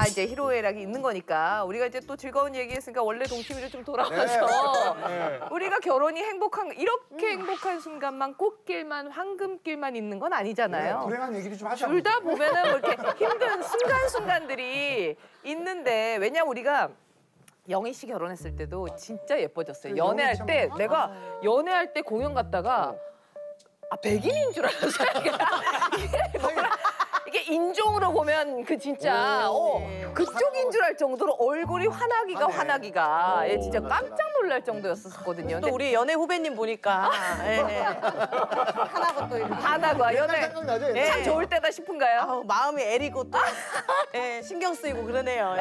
이제 희로애락이 있는 거니까 우리가 이제 또 즐거운 얘기했으니까 원래 동심으로 좀 돌아와서 우리가 결혼이 이렇게 행복한 순간만 꽃길만 황금길만 있는 건 아니잖아요. 불행한 얘기도 좀 하자. 둘 다 보면은 뭐 이렇게 힘든 순간순간들이 있는데 왜냐면 우리가 영희 씨 결혼했을 때도 진짜 예뻐졌어요. 연애할 때 내가 연애할 때 공연 갔다가 백인인 줄 알았어요. 이게 인종으로 보면 그 진짜 그쪽인 줄 알 정도로 얼굴이 환하기가 진짜 깜짝 놀랄 정도였었거든요. 또 우리 연애 후배님 보니까 하나고 또 하나고 연애 참 좋을 때다 싶은가요? 마음이 애리고 또 신경 쓰이고 그러네요.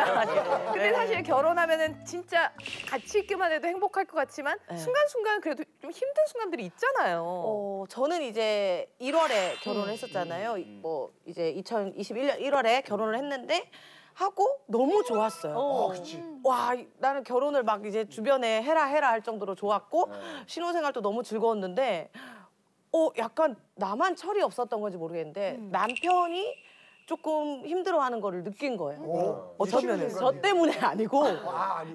근데 사실 결혼하면은 진짜 같이 있기만 해도 행복할 것 같지만 순간순간 그래도 좀 힘든 순간들이 있잖아요. 저는 이제 1월에 결혼을 했었잖아요. 뭐 이제 2021년 1월에 결혼을 했는데 하고 너무 좋았어요. 그치. 와, 나는 결혼을 막 이제 주변에 해라 할 정도로 좋았고 신혼생활도 너무 즐거웠는데 약간 나만 철이 없었던 건지 모르겠는데 남편이 조금 힘들어하는 거를 느낀 거예요. 어떤 면에서 저 때문에 아니고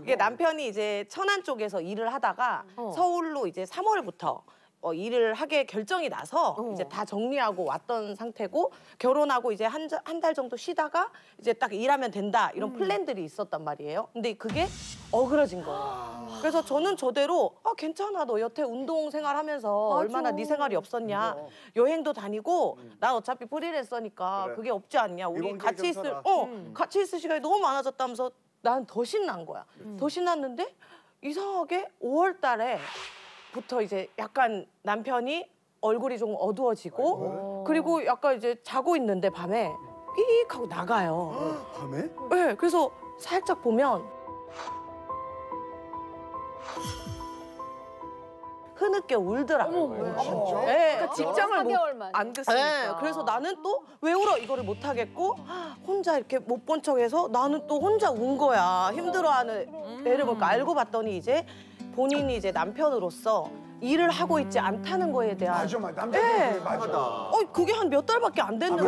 이게 남편이 이제 천안 쪽에서 일을 하다가 서울로 이제 3월부터 일을 하게 결정이 나서 이제 다 정리하고 왔던 상태고 결혼하고 이제 한 달 정도 쉬다가 이제 딱 일하면 된다 이런 플랜들이 있었단 말이에요. 근데 그게 어그러진 거예요. 그래서 저는 저대로 괜찮아 너 여태 운동 생활하면서 얼마나 네 생활이 없었냐 여행도 다니고 난 어차피 프리랜서니까 그게 없지 않냐 우리 같이 있을 시간이 너무 많아졌다면서 난 더 신난 거야. 더 신났는데 이상하게 5월 달에 부터 이제 약간 남편이 얼굴이 좀 어두워지고 그리고 약간 이제 자고 있는데 밤에 삑 하고 나가요. 밤에? 네, 그래서 살짝 보면 흐느껴 울더라고요. 진짜? 네. 그러니까 직장을 안 됐으니까. 네, 그래서 나는 또 왜 울어 이거를 못 하겠고 혼자 이렇게 못 본 척해서 나는 또 혼자 운 거야. 힘들어하는 애를 보니까 알고 봤더니 이제 본인이 이제 남편으로서 일을 하고 있지 않다는 거에 대한 남자들 맞아. 그게 한 몇 달밖에 안 됐는데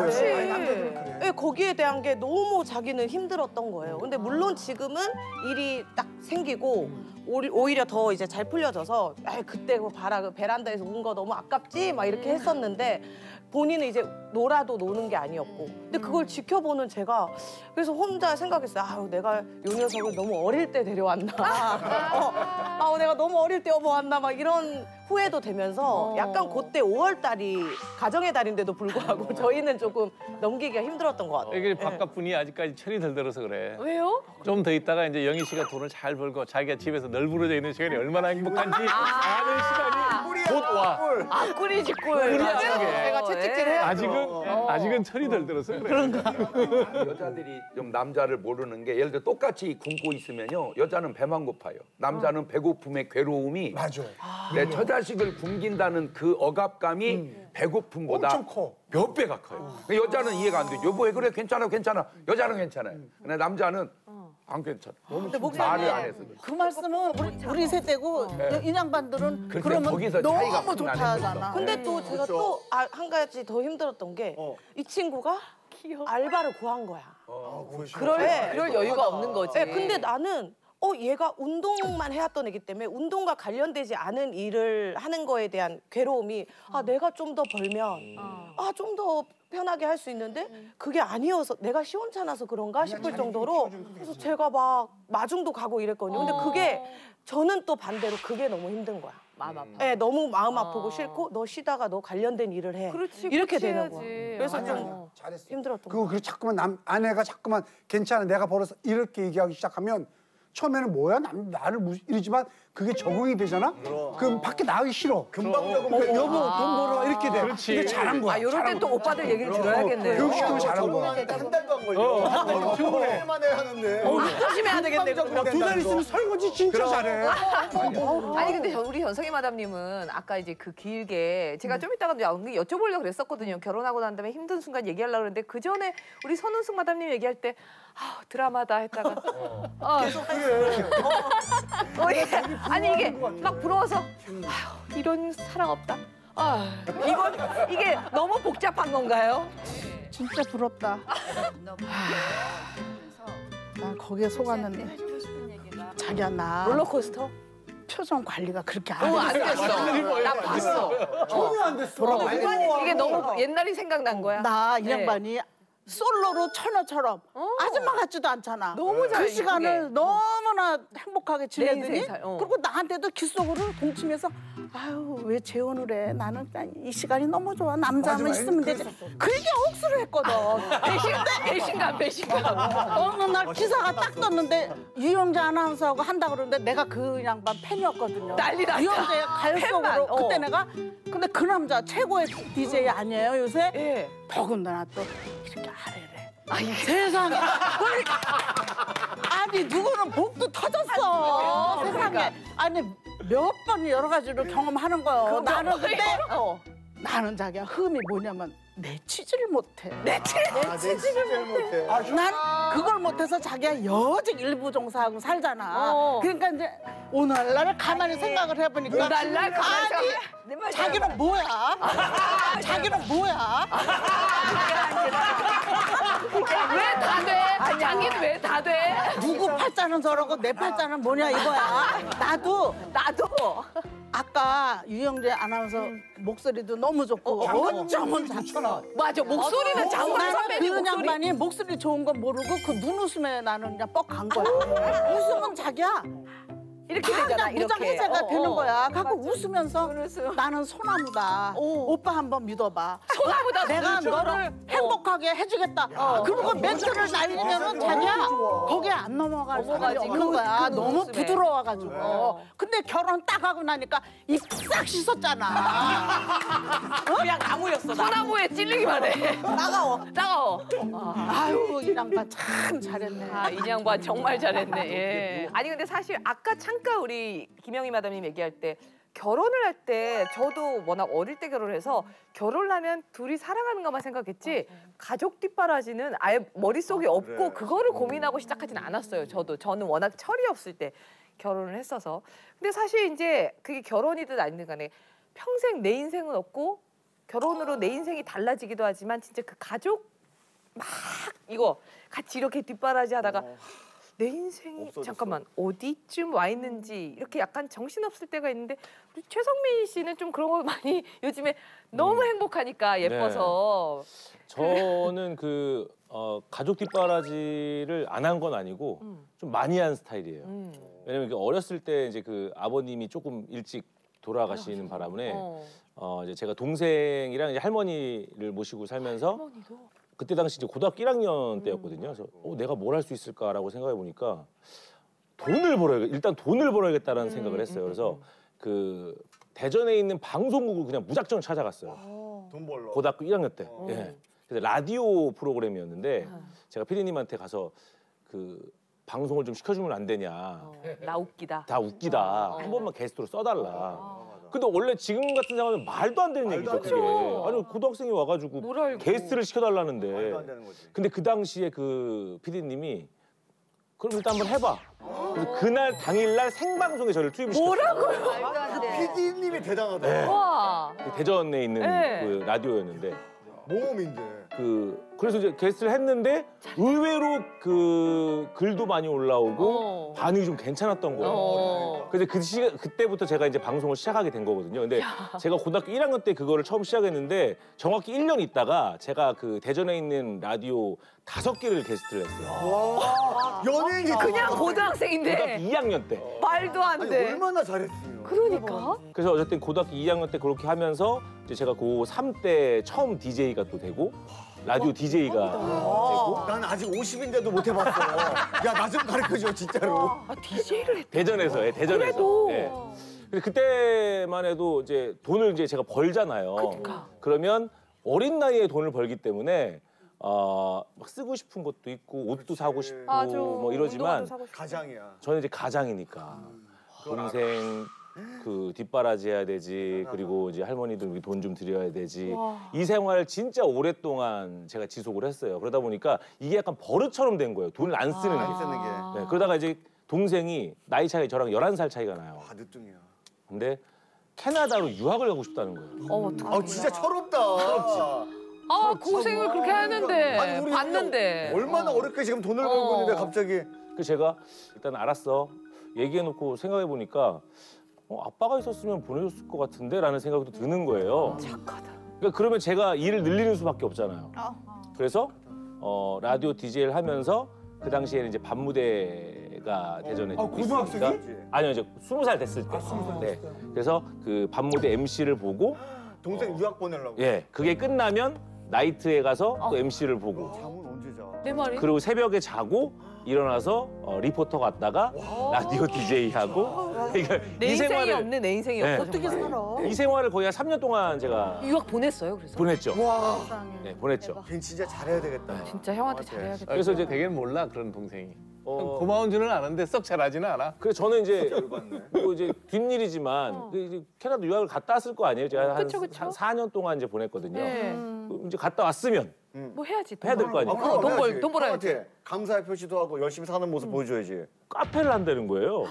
남자들은 그래. 네, 거기에 대한 게 너무 자기는 힘들었던 거예요. 근데 물론 지금은 일이 딱 생기고 오히려 더 이제 잘 풀려져서 그때 봐라 그 베란다에서 운 거 너무 아깝지 막 이렇게 했었는데 본인은 이제 놀아도 노는 게 아니었고 근데 그걸 지켜보는 제가 그래서 혼자 생각했어요. 내가 요 녀석을 너무 어릴 때 데려왔나 내가 너무 어릴 때 업어왔나 막 이런 후회도 되면서 약간 그때 5월 달이 가정의 달인데도 불구하고 저희는 조금 넘기기가 힘들었던 것 같아요. 이게 바깥 분이 아직까지 철이 덜 들어서 그래. 왜요? 좀 더 있다가 이제 영희 씨가 돈을 잘 벌고 자기가 집에서 널브러져 있는 시간이 얼마나 행복한지 아는 시간이 곧 와. 꿀이지 꿀. 꿀이야, 맞아요. 그게. 제가 채찍질 해요. 아직은 철이 덜 들어서 그래. 여자들이 좀 남자를 모르는 게 예를 들어 똑같이 굶고 있으면요 여자는 배만 고파요. 남자는 배고픔의 괴로움이 맞아. 내 처자식을 굶긴다는 그 억압감이 배고픔보다 엄청 커. 몇 배가 커요. 여자는 이해가 안 되죠. 여보 왜 그래 괜찮아. 여자는 괜찮아요. 근데 남자는 안 괜찮아. 근데 말을 안 해서 그래. 그 말씀은 우리 세대고 인양반들은 그러니까 그러면 거기서 차이가 너무 나는 좋다잖아. 근데 또 제가 또 한 가지 더 힘들었던 게 이 친구가 알바를 구한 거야. 그럴 여유가 없는 거지. 네, 근데 나는 얘가 운동만 해왔던 애기 때문에 운동과 관련되지 않은 일을 하는 거에 대한 괴로움이 내가 좀 더 벌면 좀 더 편하게 할 수 있는데 그게 아니어서 내가 시원찮아서 그런가 싶을 정도로 그래서 제가 막 마중도 가고 이랬거든요. 근데 그게 저는 또 반대로 그게 너무 힘든 거야. 마음 아파. 네, 너무 마음 아프고 싫고 너 쉬다가 너 관련된 일을 해. 그렇지, 이렇게 그렇지 되는 해야지. 거야. 그래서 아니야, 좀 잘했어. 힘들었던 그거 그래 자꾸만 아내가 자꾸만 괜찮아 내가 벌어서 이렇게 얘기하기 시작하면 처음에는 뭐야 나를 이러지만 그게 적응이 되잖아. 그럼 밖에 나가기 싫어. 금방 적응. 여보 돈 벌어 이렇게 돼. 그렇지. 근데 잘한 거야. 이럴 땐 또 오빠들 얘기를 들어야겠네요. 교육시키면 잘한 거야. 한 달도 안 걸려. 충분해. 만에 하는데. 조심해야 되겠네. 두 달 있으면 설거지 진짜 잘해. 아니 근데 우리 현성이 마담님은 아까 이제 그 길게 제가 좀 이따가 여쭤보려고 그랬었거든요. 결혼하고 난 다음에 힘든 순간 얘기하려고 그랬는데 그 전에 우리 선은숙 마담님 얘기할 때 드라마다 했다가 계속 아니 이게 막 부러워서 이런 사랑 없다. 이게 너무 복잡한 건가요? 진짜 부럽다. 거기에 속았는데 자기야 나 롤러코스터? 표정 관리가 그렇게 안 안 돼. 됐어. 나 봤어. 전혀 안 됐어. 이게 너무 옛날이 생각난 거야. 나 이 네. 양반이 솔로로 처녀처럼 아줌마 같지도 않잖아. 너무 잘 그 시간을 이쁘게. 너무나 행복하게 지내더니 인생 살, 그리고 나한테도 귓속으로 동침해서 아유 왜 재혼을 해? 나는 이 시간이 너무 좋아. 남자만 맞아, 있으면 되지. 그 얘기 억수로 했거든. 배신감. 어느 날 기사가 딱 떴는데 유영재 아나운서하고 한다 그러는데 내가 그 양반 팬이었거든요. 난리 났다. 유영재의 가요속으로 팬만, 그때 내가 근데 그 남자 최고의 DJ 아니에요 요새? 예. 더군다나 또 이렇게 아래래. 세상에. 아니 누구는 복도 터졌어. 세상에. 그러니까. 아니 몇 번 여러 가지로 경험하는 거예요. 나는 근데 어. 나는 자기야 흠이 뭐냐면 내치지를 못해. 내치지를 못해. 난 그걸 못해서 자기가 여직 일부 종사하고 살잖아. 어. 그러니까 이제 오늘날 가만히 생각을 해보니까 오늘날 가만히 아니 자기는 뭐야? 자기는 뭐야? 왜 다 돼? 자기는 왜 다 돼? 누구 팔자는 저러고 내 팔자는 뭐냐 이거야. 나도 아까 유영재 아나운서 목소리도 너무 좋고 어쩌면 좋잖아. 맞아. 목소리는 장훈 나는 선배님 그 목소리. 양반이 목소리 좋은 건 모르고 그 눈웃음에 나는 그냥 뻑 간 거야. 웃으면 자기야. 이렇게 되잖아. 그냥 무장해제가 이렇게. 되는 거야. 갖고 웃으면서 눈웃음. 나는 소나무다. 오빠 한번 믿어봐. 소나무다. 내가 너를 행복하게 해주겠다. 그리고 멘트를 날리면은 자기야 거기에 안 넘어갈 사람이 넘어가지. 없는 거야. 그 너무 웃음에. 부드러워가지고. 근데 결혼 딱 하고 나니까 입 싹 씻었잖아. 그냥 나무였어. 소나무에 찔리기만 해. 따가워. 아유 이 양반 참 잘했네. 아, 이 양반 정말 잘했네. 예. 아니 근데 사실 아까 잠깐 우리 김영희 마담님 얘기할 때 결혼을 할 때 저도 워낙 어릴 때 결혼해서 결혼하면 둘이 사랑하는 것만 생각했지 가족 뒷바라지는 아예 머릿속에 없고 그거를 고민하고 시작하진 않았어요. 저는 워낙 철이 없을 때 결혼을 했어서. 근데 사실 이제 그게 결혼이든 아니든 간에 평생 내 인생은 없고 결혼으로 내 인생이 달라지기도 하지만 진짜 그 가족 막 이거 같이 이렇게 뒷바라지 하다가 내 인생이 잠깐만 어디쯤 와 있는지 이렇게 약간 정신없을 때가 있는데 우리 최성민 씨는 좀 그런 거 많이 요즘에 너무 행복하니까 예뻐서 저는 가족 뒷바라지를 안 한 건 아니고 좀 많이 한 스타일이에요. 왜냐면 어렸을 때 이제 그 아버님이 조금 일찍 돌아가시는 바람에 이제 제가 동생이랑 이제 할머니를 모시고 살면서 그때 당시 이제 고등학교 1학년 때였거든요. 그래서 내가 뭘 할 수 있을까라고 생각해 보니까 일단 돈을 벌어야겠다라는 생각을 했어요. 그래서 그 대전에 있는 방송국을 그냥 무작정 찾아갔어요. 돈 벌러. 고등학교 1학년 때. 예. 그래서 라디오 프로그램이었는데 제가 피디님한테 가서 그 방송을 좀 시켜주면 안 되냐. 나 웃기다. 다 웃기다. 한 번만 게스트로 써달라. 근데 원래 지금 같은 상황은 말도 안 되는 얘기죠. 그게. 아니 고등학생이 와가지고 뭘 알고. 게스트를 시켜달라는데. 말도 안 되는 거지. 근데 그 당시에 그 피디님이 그럼 일단 한번 해봐. 그래서 그날 당일날 생방송에 저를 투입을 시켰어요. PD님이 대단하다. 와. 대전에 있는 네. 그 라디오였는데 모험인데. 그래서 이제 게스트를 했는데 의외로 그 글도 많이 올라오고 반응이 좀 괜찮았던 거예요. 그래서 그때부터 제가 이제 방송을 시작하게 된 거거든요. 근데 제가 고등학교 1학년 때 그거를 처음 시작했는데 정확히 1년 있다가 제가 그 대전에 있는 라디오 5개를 게스트를 했어요. 와, 연예인이 그냥 고등학교 고등학생인데 2학년 때. 말도 안 아니, 돼. 얼마나 잘했으면. 그러니까. 그래서 어쨌든 고등학교 2학년 때 그렇게 하면서 이제 제가 고3 때 처음 DJ가 또 되고 라디오 DJ가 되고 난 아직 50인데도 못 해봤어. 야, 나 좀 가르쳐줘, 진짜로. 아, DJ를 했다. 대전에서 대전에서. 그래도. 예. 근데 그때만 해도 이제 돈을 이제 제가 벌잖아요. 그러니까. 그러면 어린 나이에 돈을 벌기 때문에 막 쓰고 싶은 것도 있고 옷도 사고 싶고 맞아. 뭐 이러지만 운동화도 사고 싶고. 가장이야. 저는 이제 가장이니까 동생 그 뒷바라지 해야 되지 그리고 이제 할머니들 돈 좀 드려야 되지 이 생활 진짜 오랫동안 제가 지속을 했어요. 그러다 보니까 이게 약간 버릇처럼 된 거예요. 돈을 안 쓰는 게. 안 쓰는 게. 네, 그러다가 이제 동생이 나이 차이 저랑 11살 차이가 나요. 아, 늦둥이야. 근데 캐나다로 유학을 가고 싶다는 거예요. 어떡해. 아, 진짜 철없다. 아, 고생을 그렇게 하는데 아니, 우리 봤는데. 얼마나 어렵게 지금 돈을 벌고 있는데 갑자기 그래서 제가 일단 알았어. 얘기해놓고 생각해보니까 아빠가 있었으면 보내줬을 것 같은데 라는 생각도 드는 거예요. 착하다. 그러니까 그러면 제가 일을 늘리는 수밖에 없잖아요. 그래서 라디오 DJ를 하면서 그 당시에는 이제 밤무대가 대전에 고등학생이? 아니요, 이제 20살 됐을 때. 네. 그래서 그 밤무대 MC를 보고 동생 유학 보내려고. 예, 그게 끝나면 나이트에 가서 또 MC를 보고 잠은 언제 자? 내 말이. 그리고 새벽에 자고 일어나서 리포터 갔다가 라디오 DJ 하고 그러니까 내 인생이 없네, 내 인생이 네. 없어. 어떻게 정말. 살아? 이 생활을 거의 한 3년 동안 제가 유학 보냈어요, 그래서. 보냈죠. 와, 네, 보냈죠. 걔 진짜 잘해야 되겠다. 진짜 형한테 잘해야겠다. 그래서 이제 되게는 몰라 그런 동생이. 어, 고마운 줄은 아는데 썩 잘하지는 않아. 그래서 저는 이제 뭐 이제 뒷일이지만 그 이제 캐나다 유학을 갔다 왔을 거 아니에요. 제가 한, 그쵸, 그쵸. 한 4년 동안 이제 보냈거든요. 네. 이제 갔다 왔으면 뭐 해야지. 해야 될 거 아니에요. 그럼 돈 벌어야지. 형한테 감사의 표시도 하고 열심히 사는 모습 보여줘야지. 카페를 한다는 거예요.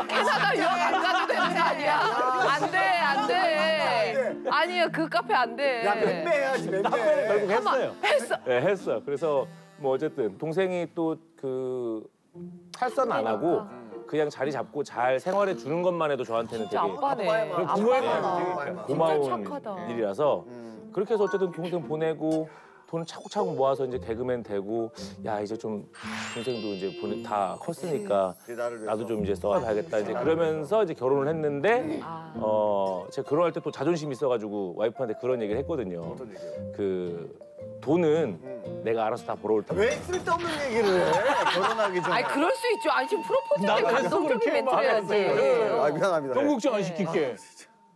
캐나다 유학 안 가도 되는 거 아니야? 안 돼, 안 돼. 아니야, 그 카페 안 돼. 야, 맴매해야지, 맴매. 결국 했어요. 했어. 네, 했어요. 그래서 뭐 어쨌든 동생이 또 그 탈선 안 하고 그냥 자리 잡고 잘 생활해 주는 것만 해도 저한테는 되게 아빠네. 고마운 착하다. 일이라서 그렇게 해서 어쨌든 동생 보내고 돈 차곡차곡 모아서 이제 개그맨 되고 야 이제 좀 동생도 이제 다 컸으니까 이제 나를 위해서. 나도 좀 이제 써봐야겠다 이제 그러면서 이제 결혼을 했는데 제가 결혼할 때 또 자존심이 있어가지고 와이프한테 그런 얘기를 했거든요. 어떤 얘기예요? 그 돈은 내가 알아서 다 벌어올 테니까. 왜 쓸데없는 얘기를 해? 결혼하기 전에. 아니, 그럴 수 있죠. 아니, 지금 프로포즈 때 나도 했어, 감동적인 그렇게 멘트를 해야지. 말했어요. 아, 미안합니다. 똥 걱정 안 시킬게.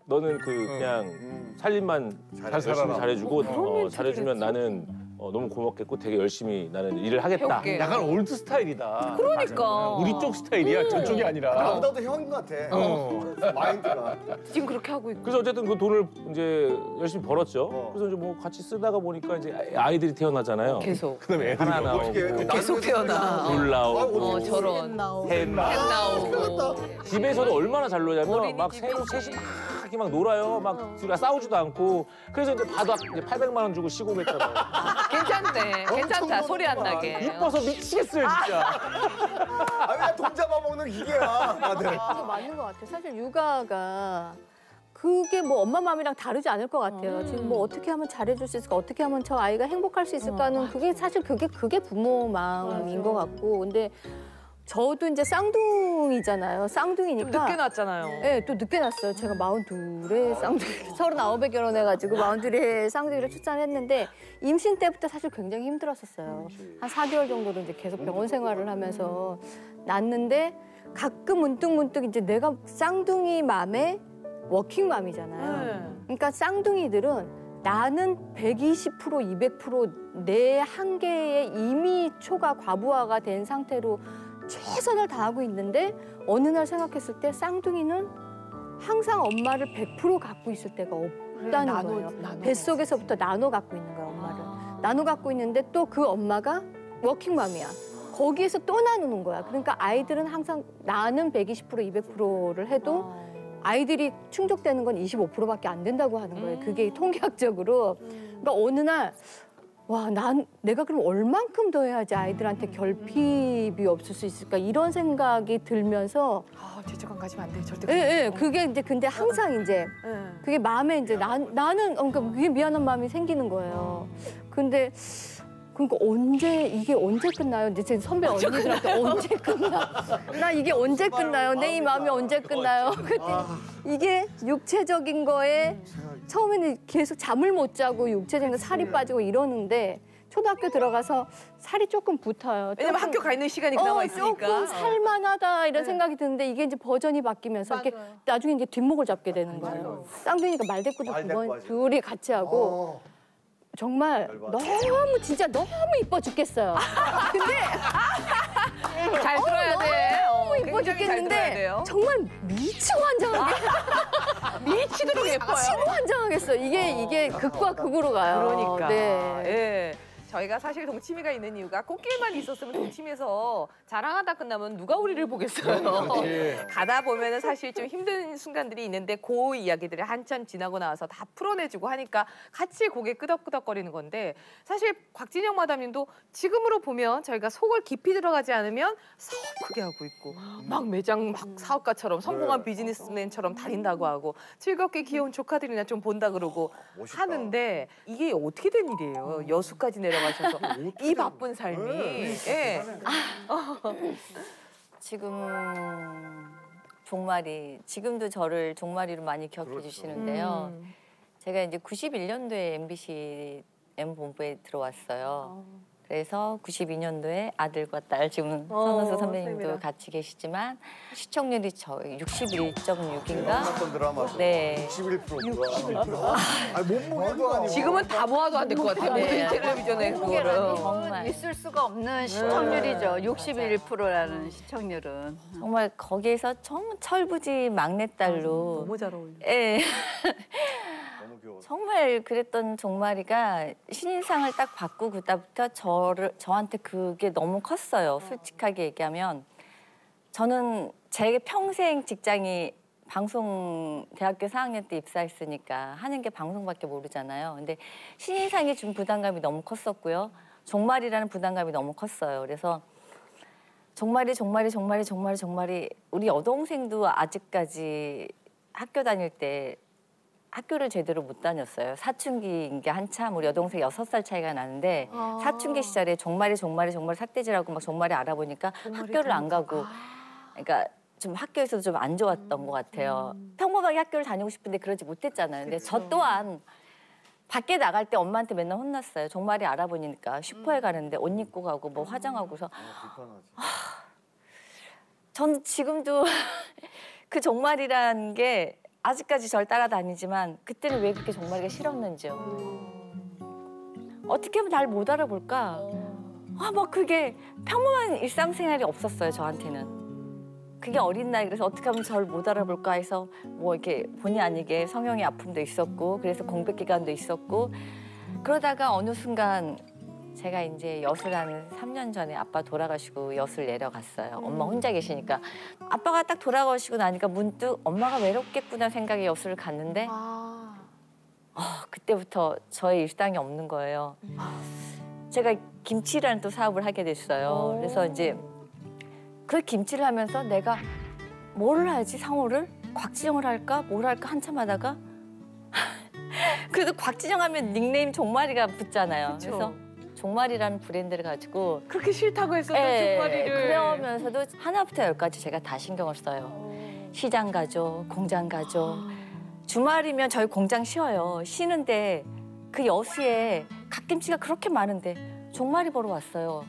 너는 그냥 살림만 잘 열심히 살아라. 잘해주고 잘해주면 나는 너무 고맙겠고 되게 열심히 나는 일을 하겠다. 배울게. 약간 올드 스타일이다. 그러니까. 우리 쪽 스타일이야. 저쪽이 아니라. 나보다도 형인 것 같아. 마인드가. 지금 그렇게 하고 있고. 그래서 어쨌든 그 돈을 이제 열심히 벌었죠. 그래서 이제 뭐 같이 쓰다가 보니까 이제 아이들이 태어나잖아요. 계속. 그다음에 애들 하나 나오고 어떻게 해? 계속 태어나. 둘 나오고 저런. 셋 나오고 나오고. 집에서도 얼마나 잘 놀냐면 어린이집이 막 셋이 막 이렇게 막 놀아요. 막 둘이 싸우지도 않고. 그래서 이제 바닥 이제 800만 원 주고 시고했잖아요. 괜찮네. 괜찮다. 소리 안 나게. 이뻐서 미치겠어요 진짜. 아, 왜 돈 잡아먹는 기계야, 다들. 그거 맞는 것 같아요. 사실 육아가 그게 뭐 엄마 마음이랑 다르지 않을 것 같아요. 지금 뭐 어떻게 하면 잘해줄 수 있을까, 어떻게 하면 저 아이가 행복할 수 있을까는 그게 사실 그게 부모 마음인 것 같고, 근데 저도 이제 쌍둥이잖아요. 쌍둥이니까. 좀 늦게 났잖아요. 네, 또 늦게 났어요. 제가 42에 쌍둥이, 39에 결혼해가지고 42에 쌍둥이를 출산했는데 임신 때부터 사실 굉장히 힘들었었어요. 한 4개월 정도로 이제 계속 병원 생활을 하면서 낳는데 가끔 문득 이제 내가 쌍둥이 맘에 워킹맘이잖아요. 그러니까 쌍둥이들은 나는 120%, 200% 내 한계에 이미 초과 과부하가 된 상태로 최선을 다하고 있는데 어느 날 생각했을 때 쌍둥이는 항상 엄마를 100% 갖고 있을 때가 없다는 거예요. 뱃속에서부터 나눠 갖고 있는 거야, 엄마를. 나눠 갖고 있는데 또 그 엄마가 워킹맘이야. 거기에서 또 나누는 거야. 그러니까 아이들은 항상 나는 120%, 200%를 해도 아이들이 충족되는 건 25%밖에 안 된다고 하는 거예요. 그게 통계학적으로. 그러니까 어느 날 와, 내가 그럼 얼만큼 더 해야지 아이들한테 결핍이 없을 수 있을까 이런 생각이 들면서 아, 죄책감 가지면 안 돼. 절대. 예, 예. 그게 이제 근데 항상 이제 그게 마음에 이제 나는 그러니까 그게 미안한 마음이 생기는 거예요. 근데 그러니까 이게 언제 끝나요? 근데 제 선배 언니들한테 언제 끝나? 나 이게 언제 끝나요? 내 이 마음이 언제 끝나요? 그랬더니 이게 육체적인 거에 처음에는 계속 잠을 못 자고 육체적인 거 살이 빠지고 이러는데 초등학교 들어가서 살이 조금 붙어요. 왜냐면 학교 가 있는 시간이 그나마 있으니까. 조금 살만하다 이런 생각이 드는데 이게 이제 버전이 바뀌면서 이렇게 나중에 이제 뒷목을 잡게 되는 거예요. 쌍둥이니까 말대꾸도 둘이 같이 하고 정말 너무 진짜 너무 이뻐 죽겠어요. 근데 잘 들어야 돼. 너무 이뻐 굉장히 잘 들어야 죽겠는데 돼요. 정말 미치고 환장하게 미치도록 예뻐요. 미치고 환장하겠어요. 이게 극과 극으로 가요. 그러니까. 네. 예. 저희가 사실 동치미가 있는 이유가 꽃길만 있었으면 동치미에서 자랑하다 끝나면 누가 우리를 보겠어요. 가다 보면은 사실 좀 힘든 순간들이 있는데 그 이야기들이 한참 지나고 나와서 다 풀어내주고 하니까 같이 고개 끄덕끄덕거리는 건데 사실 곽진영 마담님도 지금으로 보면 저희가 속을 깊이 들어가지 않으면 사업 크게 하고 있고 막 매장 막 사업가처럼 성공한 비즈니스맨처럼 다닌다고 하고 즐겁게 귀여운 조카들이나 좀 본다 그러고 하는데 이게 어떻게 된 일이에요? 여수까지 내려가셔서 이 바쁜 삶이. 예. 지금 종말이 지금도 저를 종말이로 많이 기억해 주시는데요. 제가 이제 91년도에 MBC M본부에 들어왔어요. 그래서 92년도에 아들과 딸 지금 선우수 선배님도 같이 계시지만 시청률이 저희 61.6인가? 어떤 드라마 네. 61%. 아니 몸무게도 아니고. 지금은 다 모아도 안 될 것 같아요. 모든 텔레비전에 그거를. 정말 있을 수가 없는 시청률이죠. 61%라는 시청률은. 정말 거기에서 정말 철부지 막내딸로 너무 잘 어울려. 예. 너무 귀여워. 정말 그랬던 종말이가 신인상을 딱 받고 그다음부터 저한테 그게 너무 컸어요. 솔직하게 얘기하면 저는 제 평생 직장이 방송 대학교 4학년 때 입사했으니까 하는 게 방송밖에 모르잖아요. 근데 신인상이 준 부담감이 너무 컸었고요. 종말이라는 부담감이 너무 컸어요. 그래서 종말이 우리 여동생도 아직까지 학교 다닐 때 학교를 제대로 못 다녔어요. 사춘기인 게 한참 우리 여동생 6살 차이가 나는데 사춘기 시절에 종말이 삿대질하고 막 종말이 알아보니까 학교를 안 가고 그러니까 좀 학교에서도 좀 안 좋았던 것 같아요. 평범하게 학교를 다니고 싶은데 그러지 못했잖아요. 근데 저 또한 밖에 나갈 때 엄마한테 맨날 혼났어요. 종말이 알아보니까 슈퍼에 가는데 옷 입고 가고 뭐 화장하고서 저는 지금도 그 종말이라는 게 아직까지 절 따라다니지만 그때는 왜 그렇게 종말이가 싫었는지요. 어떻게 하면 날 못 알아볼까? 막 그게 평범한 일상생활이 없었어요, 저한테는. 그게 어린 나이 그래서 어떻게 하면 저를 못 알아볼까 해서 뭐 이렇게 본의 아니게 성형의 아픔도 있었고 그래서 공백 기간도 있었고 그러다가 어느 순간 제가 이제 여수를 한 3년 전에 아빠 돌아가시고 여수를 내려갔어요. 엄마 혼자 계시니까 아빠가 딱 돌아가시고 나니까 문득 엄마가 외롭겠구나 생각에 여수를 갔는데 그때부터 저의 일상이 없는 거예요. 제가 김치라는 또 사업을 하게 됐어요. 그래서 이제 그 김치를 하면서 내가 뭐를 하지 상호를? 곽지영을 할까? 뭘 할까? 한참 하다가 그래도 곽지영 하면 닉네임 종말이가 붙잖아요. 그쵸. 그래서 종말이라는 브랜드를 가지고 그렇게 싫다고 했었던 종말이를. 그러면서도 하나부터 열까지 제가 다 신경을 써요. 시장 가죠, 공장 가죠. 주말이면 저희 공장 쉬어요. 쉬는데 그 여수에 갓김치가 그렇게 많은데 종말이 보러 왔어요.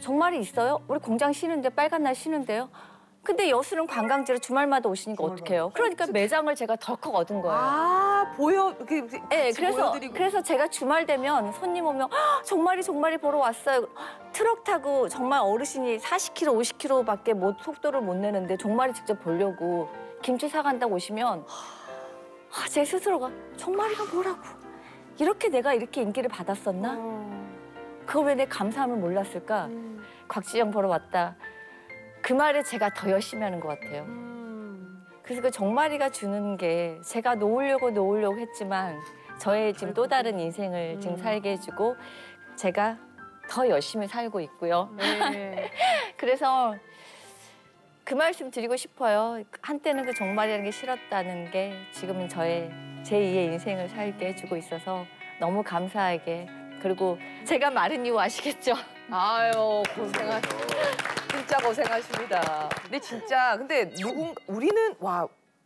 종말이 있어요? 우리 공장 쉬는데 빨간 날 쉬는데요? 근데 여수는 관광지로 주말마다 오시니까 어떡해요? 그러니까 매장을 제가 덜컥 얻은 거예요. 네, 그래서 제가 주말 되면 손님 오면 종말이 보러 왔어요. 트럭 타고 정말 어르신이 40km, 50km밖에 속도를 못 내는데 종말이 직접 보려고 김치 사간다고 오시면 제 스스로가 종말이가 뭐라고 이렇게 내가 이렇게 인기를 받았었나? 그걸 왜 내 감사함을 몰랐을까? 곽지영 보러 왔다. 그 말을 제가 더 열심히 하는 것 같아요. 그래서 그 종말이가 주는 게 제가 놓으려고 했지만 저의 지금 또 다른 인생을 지금 살게 해주고 제가 더 열심히 살고 있고요. 네. 그래서 그 말씀 드리고 싶어요. 한때는 그 종말이라는 게 싫었다는 게 지금은 제 2의 인생을 살게 해주고 있어서 너무 감사하게 그리고 제가 마른 이유 아시겠죠? 아유 진짜 고생하십니다. 근데 진짜 우리는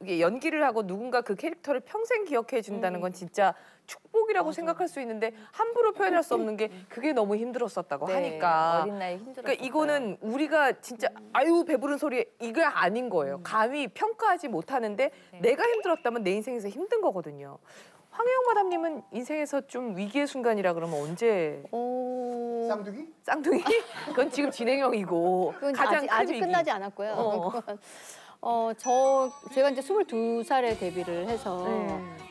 이게 연기를 하고 누군가 그 캐릭터를 평생 기억해 준다는 건 진짜 축복이라고 생각할 수 있는데 함부로 표현할 수 없는 게 그게 너무 힘들었었다고 하니까. 어린 나이에 힘들었어요. 그러니까 이거는 우리가 진짜 아유 배부른 소리 이게 아닌 거예요. 감히 평가하지 못하는데 내가 힘들었다면 내 인생에서 힘든 거거든요. 황혜영 마담님은 인생에서 좀 위기의 순간이라 그러면 언제? 쌍둥이? 쌍둥이? 그건 지금 진행형이고 그건 가장 아직 큰 끝나지 않았고요. 제가 이제 22살에 데뷔를 해서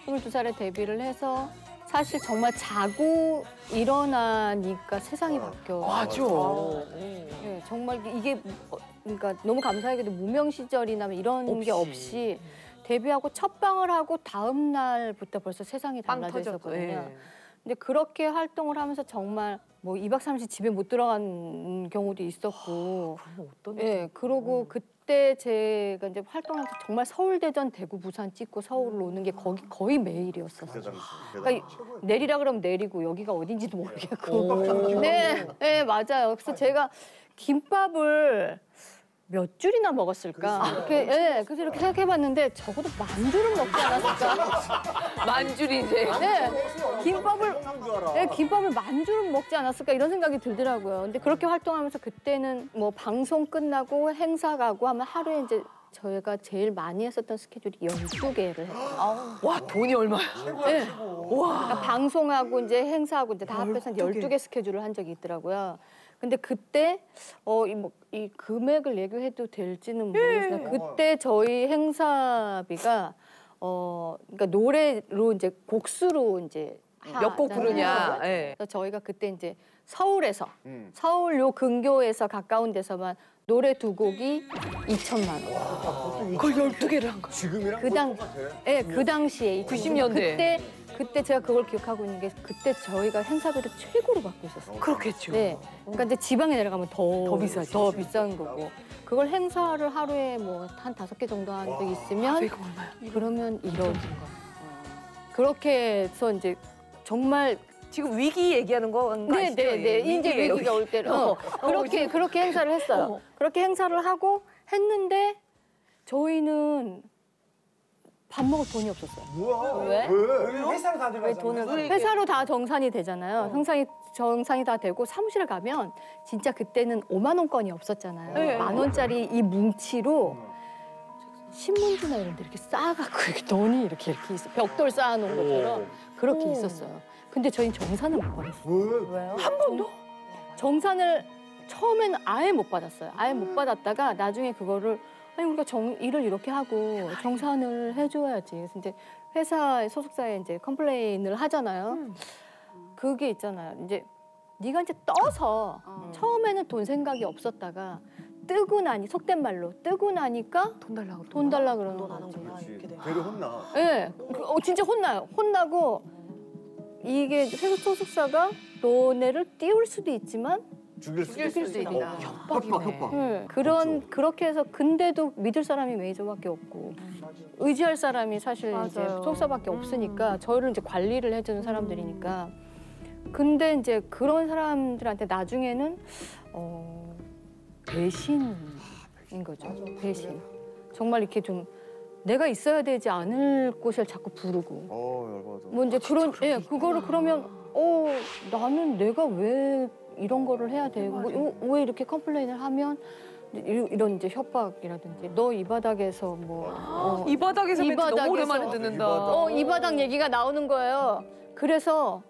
22살에 데뷔를 해서 사실 정말 자고 일어나니까 세상이 바뀌어요. 맞아. 네, 정말 이게 그러니까 너무 감사하게도 무명 시절이나 이런 게 없이 데뷔하고 첫 방을 하고 다음 날부터 벌써 세상이 달라져 있었거든요. 예. 근데 그렇게 활동을 하면서 정말 뭐 2박 3일 집에 못 들어간 경우도 있었고. 그럼 어떤? 예, 그러고 그때 제가 이제 활동하면서 정말 서울, 대전, 대구, 부산 찍고 서울로 오는 게 거의 매일이었었어요. 그러니까 내리라 그러면 내리고 여기가 어딘지도 모르겠고. 네, 네, 맞아요. 그래서 제가 김밥을 몇 줄이나 먹었을까? 이렇게, 예, 그래서 이렇게 생각해봤는데 적어도 만줄은 먹지 않았을까? 만줄이 이제. 네, 김밥을 만줄은 먹지 않았을까 이런 생각이 들더라고요. 근데 그렇게 활동하면서 그때는 뭐 방송 끝나고 행사 가고 하면 하루에 이제 저희가 제일 많이 했었던 스케줄이 12개를 했어요. 와, 돈이 얼마야? 네. 그러니까 방송하고 이제 행사하고 이제 다 합해서 12개 스케줄을 한 적이 있더라고요. 근데 그때 이 금액을 얘기해도 될지는 모르겠어요. 그때 저희 행사비가 그러니까 노래로 이제 곡수로 이제 몇 곡 부르냐. 예. 그래서 저희가 그때 이제 서울에서 서울 요 근교에서 가까운 데서만 노래 2곡이 2천만 원. 그걸 12개를 한 거. 지금이랑 그 당시에 90년대. 그때 제가 그걸 기억하고 있는 게 그때 저희가 행사비를 최고로 받고 있었어요. 그렇겠죠. 네. 그러니까 이제 지방에 내려가면 더 비싸지. 더 비싼 거고. 그걸 행사를 하루에 뭐 한 5개 정도 한 적 있으면 이거 얼마야? 그러면 1억. 그렇게 해서 이제 정말 지금 위기 얘기하는 거 아시죠? 네. 이제 위기가 올 때는 그렇게 행사를 했어요. 그렇게 행사를 하고 했는데 저희는 밥 먹을 돈이 없었어요. 뭐야? 왜? 회사로 다 들어가잖아. 회사로 다 정산이 되잖아요. 정산이 다 되고 사무실에 가면 진짜 그때는 5만 원권이 없었잖아요. 네. 1만 원짜리 이 뭉치로 신문지나 이런 데 이렇게 쌓아갖고 이렇게 돈이 이렇게 있어. 벽돌 쌓아놓은 것처럼 그렇게 있었어요. 근데 저희는 정산을 못 받았어요. 왜요? 한 번도? 정산을 처음에는 아예 못 받았어요. 아예 못 받았다가 나중에 그거를 아니 우리가 일을 이렇게 하고 정산을 해줘야지. 그래서 이제 회사의 소속사에 이제 컴플레인을 하잖아요. 그게 있잖아요. 이제 네가 이제 떠서 처음에는 돈 생각이 없었다가 뜨고 나니 속된 말로 뜨고 나니까 돈 달라 그러는 거지. 되려 혼나. 네, 진짜 혼나요. 혼나고 이게 회사 소속사가 너네를 띄울 수도 있지만 죽일 수도 있다. 협박. 그렇게 해서 근데도 믿을 사람이 매니저밖에 없고 의지할 사람이 사실 이제 소속사밖에 없으니까 저희를 이제 관리를 해주는 사람들이니까. 근데 이제 그런 사람들한테 나중에는 배신인 거죠. 배신. 정말 이렇게 좀 내가 있어야 되지 않을 곳을 자꾸 부르고. 열받아. 뭐 이제 그거를 그러면 나는 내가 왜 이런 거를 해야 돼? 왜 이렇게 컴플레인을 하면 이런 이제 협박이라든지 너 이 바닥에서 이 바닥에서 멘트 너무 오랜만에 듣는다. 이 바닥 얘기가 나오는 거예요. 그래서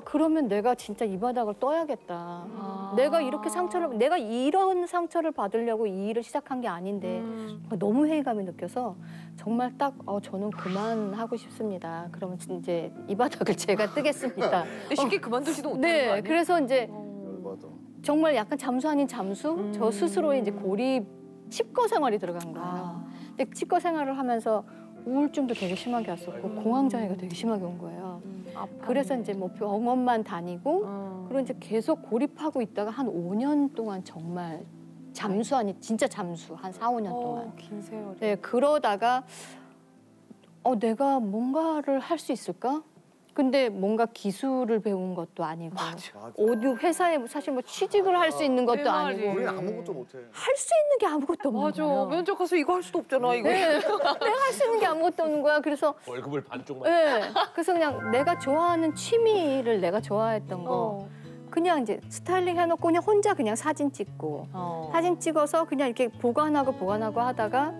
그러면 내가 진짜 이 바닥을 떠야겠다. 내가 이런 상처를 받으려고 이 일을 시작한 게 아닌데 너무 회의감이 느껴서 정말 딱 저는 그만하고 싶습니다. 그러면 이제 이 바닥을 제가 뜨겠습니다. 쉽게 그만두지도 못하는 거 네, 아니에요? 그래서 이제 정말 약간 잠수 아닌 잠수? 저 스스로의 이제 고립 칩거 생활이 들어간 거예요. 근데 칩거 생활을 하면서 우울증도 되게 심하게 왔었고 공황장애가 되게 심하게 온 거예요. 그래서 이제 뭐 병원만 다니고 그리고 이제 계속 고립하고 있다가 한 5년 동안 정말 잠수 아닌 진짜 잠수 한 4, 5년 동안. 긴 세월. 네, 그러다가 내가 뭔가를 할 수 있을까? 근데 뭔가 기술을 배운 것도 아니고 어디 회사에 사실 뭐 취직을 할 수 있는 것도 아니고 우리는 아무것도 못해. 할 수 있는 게 아무것도 없는 거예요. 면접 가서 이거 할 수도 없잖아. 이거. 네, 내가 할 수 있는 게 아무것도 없는 거야. 그래서 월급을 반쪽만. 네, 그래서 그냥 내가 좋아하는 취미를 내가 좋아했던 거 그냥 이제 스타일링 해놓고 그냥 혼자 그냥 사진 찍고 사진 찍어서 그냥 이렇게 보관하고 하다가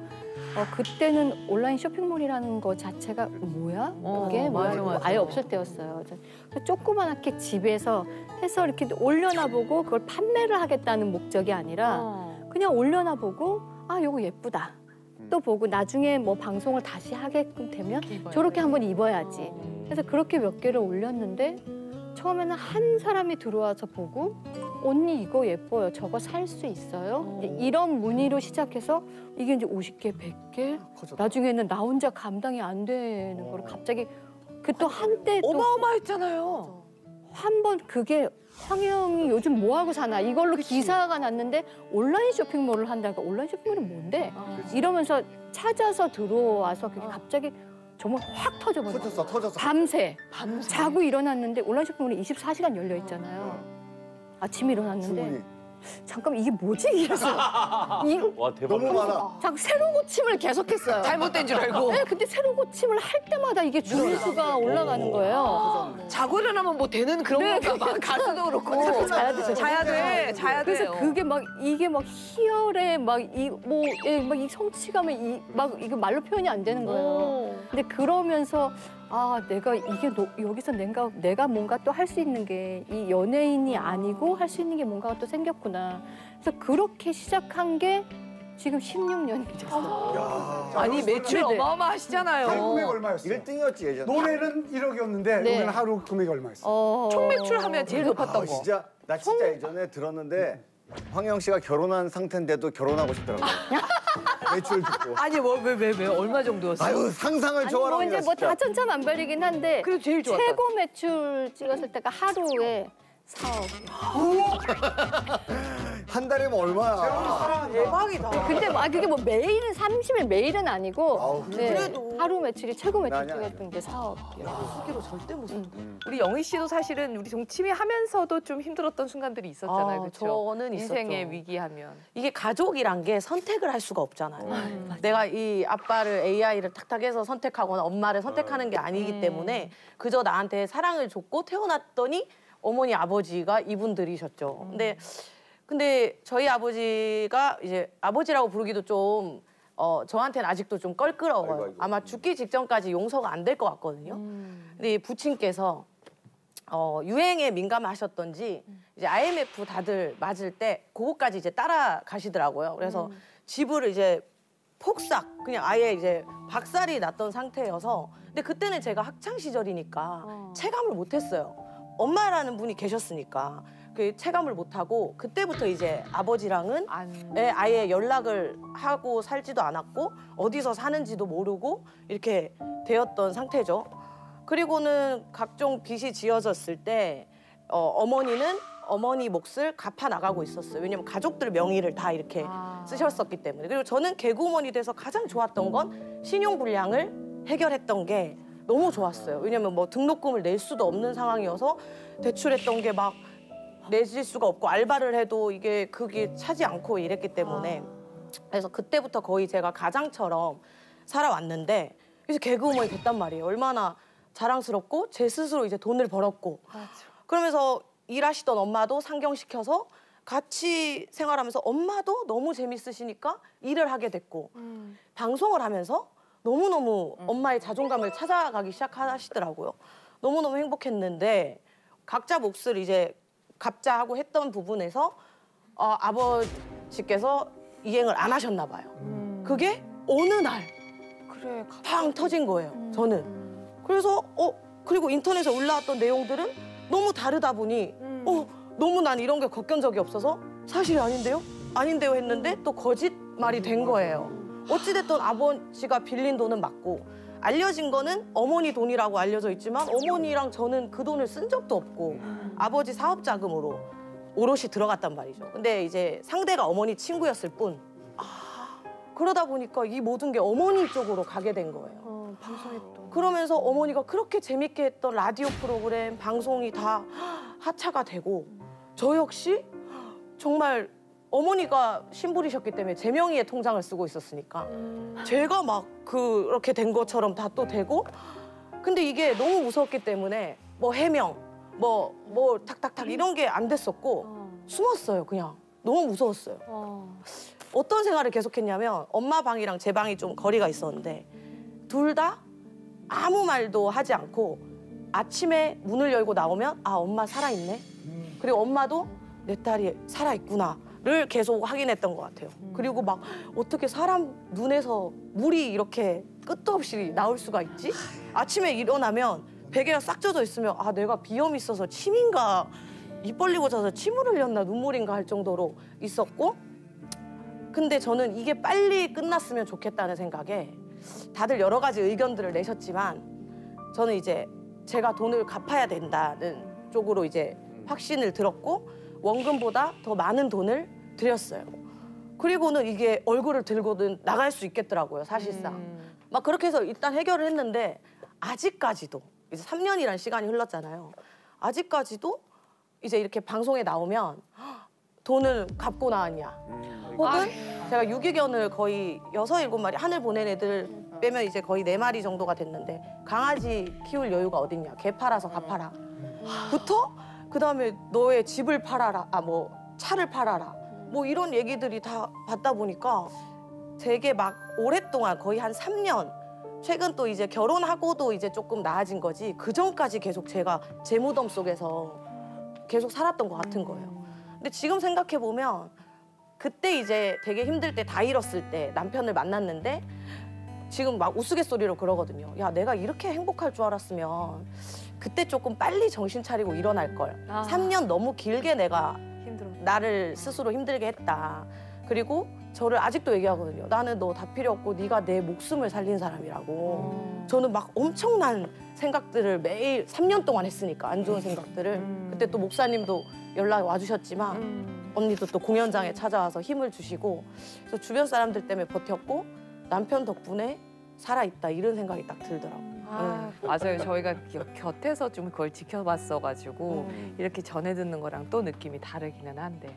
그때는 온라인 쇼핑몰이라는 거 자체가 뭐야? 그게 뭐야? 아예 없을 때였어요. 그래서 조그맣게 집에서 해서 이렇게 올려놔보고 그걸 판매를 하겠다는 목적이 아니라 그냥 올려놔보고 요거 예쁘다. 또 보고 나중에 뭐 방송을 다시 하게끔 되면 저렇게 한번 입어야지. 그래서 그렇게 몇 개를 올렸는데 처음에는 한 사람이 들어와서 보고 언니 이거 예뻐요. 저거 살 수 있어요? 이런 문의로 시작해서 이게 이제 50개, 100개. 나중에는 나 혼자 감당이 안 되는 거를 갑자기 그 또 한때 또 어마어마했잖아요. 한 번 그게 황영이 요즘 뭐 하고 사나 이걸로 기사가 났는데 온라인 쇼핑몰을 한다니까 온라인 쇼핑몰이 뭔데? 이러면서 찾아서 들어와서 그게 갑자기 정말 확 터져버렸어. 터졌어. 밤새 자고 일어났는데 온라인 쇼핑몰이 24시간 열려 있잖아요. 아침에 일어났는데 주문이. 잠깐 이게 뭐지? 이래서 와 대박. 너무 많아. 자꾸 새로 고침을 계속했어요. 잘못된 줄 알고. 네, 근데 새로 고침을 할 때마다 이게 주문수가 올라가는 거예요. 자고 일어나면 뭐 되는 그런 건가 봐. 가수도 그렇고. 자꾸 자야 되죠. 자야 돼. 자야 돼요. 그래서 그게 막 이게 막 희열에 막 이 뭐 막 이 성취감에 이 막 이거 말로 표현이 안 되는 거예요. 근데 그러면서 아 내가 이게 여기서 내가 뭔가 또 할 수 있는 게 이 연예인이 아니고 할 수 있는 게 뭔가가 또 생겼구나. 그래서 그렇게 시작한 게 지금 16년이 됐어요. 아니 매출 네네. 어마어마하시잖아요. 금액 얼마였어요? 1등이었지 예전에. 노래는 1억이었는데 네. 노래는 하루 금액이 얼마였어요? 총 매출하면 제일 높았던 거. 진짜 나 진짜 예전에 들었는데 황영 씨가 결혼한 상태인데도 결혼하고 싶더라고요. 매출 듣고. 아니 왜 얼마 정도였어요? 아유 상상을 아니 뭐 초월합니다. 이제 뭐 진짜. 다 천차만별이긴 한데 그래도 제일 좋았다. 최고 매출 찍었을 때가 하루에 4억. 한 달이면 얼마야? 대박이다. 근데 뭐 그게 뭐 매일은 30일 매일은 아니고 아우, 그래도. 하루 매출이 최고 매출 아니야, 아니야. 찍었던 게 4억. 수기로 절대 못 써. 우리 영희 씨도 사실은 우리 동치미 하면서도 좀 힘들었던 순간들이 있었잖아요. 그렇죠? 저는 인생의 있었죠. 위기하면. 이게 가족이란 게 선택을 할 수가 없잖아요. 내가 이 아빠를 AI를 탁탁해서 선택하거나 엄마를 선택하는 게 아니기 때문에 그저 나한테 사랑을 줬고 태어났더니 어머니 아버지가 이분들이셨죠. 근데 저희 아버지가 이제 아버지라고 부르기도 좀 저한테는 아직도 좀 껄끄러워요. 아이고. 아마 죽기 직전까지 용서가 안 될 것 같거든요. 근데 이 부친께서 유행에 민감하셨던지 이제 IMF 다들 맞을 때 그거까지 이제 따라가시더라고요. 그래서 집을 이제 폭삭 그냥 아예 이제 박살이 났던 상태여서 근데 그때는 제가 학창 시절이니까 체감을 못했어요. 엄마라는 분이 계셨으니까 그 체감을 못하고 그때부터 이제 아버지랑은 아예 연락을 하고 살지도 않았고 어디서 사는지도 모르고 이렇게 되었던 상태죠. 그리고는 각종 빚이 지어졌을 때 어머니는 어머니 몫을 갚아 나가고 있었어요. 왜냐면 가족들 명의를 다 이렇게 쓰셨었기 때문에. 그리고 저는 개그우먼이 돼서 가장 좋았던 건 신용불량을 해결했던 게 너무 좋았어요. 왜냐면 뭐 등록금을 낼 수도 없는 상황이어서 대출했던 게 막 내질 수가 없고 알바를 해도 이게 그게 차지 않고 이랬기 때문에 그래서 그때부터 거의 제가 가장처럼 살아왔는데 그래서 개그우먼이 됐단 말이에요. 얼마나 자랑스럽고 제 스스로 이제 돈을 벌었고 그러면서 일하시던 엄마도 상경시켜서 같이 생활하면서 엄마도 너무 재밌으시니까 일을 하게 됐고 방송을 하면서 너무너무 엄마의 자존감을 찾아가기 시작하시더라고요. 너무너무 행복했는데 각자 몫을 이제 갚자 하고 했던 부분에서 아버지께서 이행을 안 하셨나 봐요. 그게 어느 날 팡 터진 거예요. 저는. 그래서 그리고 인터넷에 올라왔던 내용들은 너무 다르다 보니 너무 난 이런 게 겪은 적이 없어서 사실이 아닌데요? 아닌데요 했는데 또 거짓말이 된 거예요. 어찌됐든 아버지가 빌린 돈은 맞고 알려진 거는 어머니 돈이라고 알려져 있지만 어머니랑 저는 그 돈을 쓴 적도 없고 아버지 사업 자금으로 오롯이 들어갔단 말이죠. 근데 이제 상대가 어머니 친구였을 뿐 그러다 보니까 이 모든 게 어머니 쪽으로 가게 된 거예요. 방송했던. 그러면서 어머니가 그렇게 재밌게 했던 라디오 프로그램, 방송이 다 하차가 되고 저 역시 정말 어머니가 신부리셨기 때문에 제 명의의 통장을 쓰고 있었으니까 제가 막 그렇게 된 것처럼 다 또 되고 근데 이게 너무 무서웠기 때문에 뭐 해명, 뭐 탁탁탁 이런 게 안 됐었고 숨었어요 그냥. 너무 무서웠어요. 어떤 생활을 계속했냐면 엄마 방이랑 제 방이 좀 거리가 있었는데 둘 다 아무 말도 하지 않고 아침에 문을 열고 나오면 아 엄마 살아있네. 그리고 엄마도 내 딸이 살아있구나 를 계속 확인했던 것 같아요. 그리고 막 어떻게 사람 눈에서 물이 이렇게 끝도 없이 나올 수가 있지? 아침에 일어나면 베개가 싹 젖어 있으면 아 내가 비염이 있어서 침인가 입 벌리고 자서 침을 흘렸나 눈물인가 할 정도로 있었고 근데 저는 이게 빨리 끝났으면 좋겠다는 생각에 다들 여러 가지 의견들을 내셨지만 저는 이제 제가 돈을 갚아야 된다는 쪽으로 이제 확신을 들었고 원금보다 더 많은 돈을 드렸어요. 그리고는 이게 얼굴을 들고는 나갈 수 있겠더라고요, 사실상. 막 그렇게 해서 일단 해결을 했는데 아직까지도 이제 3년이라는 시간이 흘렀잖아요. 아직까지도 이제 이렇게 방송에 나오면 돈을 갚고 나왔냐. 혹은 제가 유기견을 거의 6, 7마리 하늘 보낸 애들 빼면 이제 거의 4마리 정도가 됐는데 강아지 키울 여유가 어딨냐. 개 팔아서 갚아라. 부터 그다음에 너의 집을 팔아라. 뭐 차를 팔아라. 뭐 이런 얘기들이 다 받다 보니까 되게 막 오랫동안 거의 한 3년 최근 또 이제 결혼하고도 이제 조금 나아진 거지 그 전까지 계속 제가 제 무덤 속에서 계속 살았던 것 같은 거예요. 근데 지금 생각해 보면 그때 이제 되게 힘들 때 다 잃었을 때 남편을 만났는데 지금 막 우스갯소리로 그러거든요. 야 내가 이렇게 행복할 줄 알았으면 그때 조금 빨리 정신 차리고 일어날 걸. 3년 너무 길게 내가 나를 스스로 힘들게 했다. 그리고 저를 아직도 얘기하거든요. 나는 너 다 필요 없고 네가 내 목숨을 살린 사람이라고. 저는 막 엄청난 생각들을 매일 3년 동안 했으니까 안 좋은 생각들을. 그때 또 목사님도 연락 와주셨지만 언니도 또 공연장에 찾아와서 힘을 주시고 그래서 주변 사람들 때문에 버텼고 남편 덕분에 살아있다 이런 생각이 딱 들더라고요. 맞아요. 저희가 곁에서 좀 그걸 지켜봤어가지고 이렇게 전해 듣는 거랑 또 느낌이 다르기는 한데.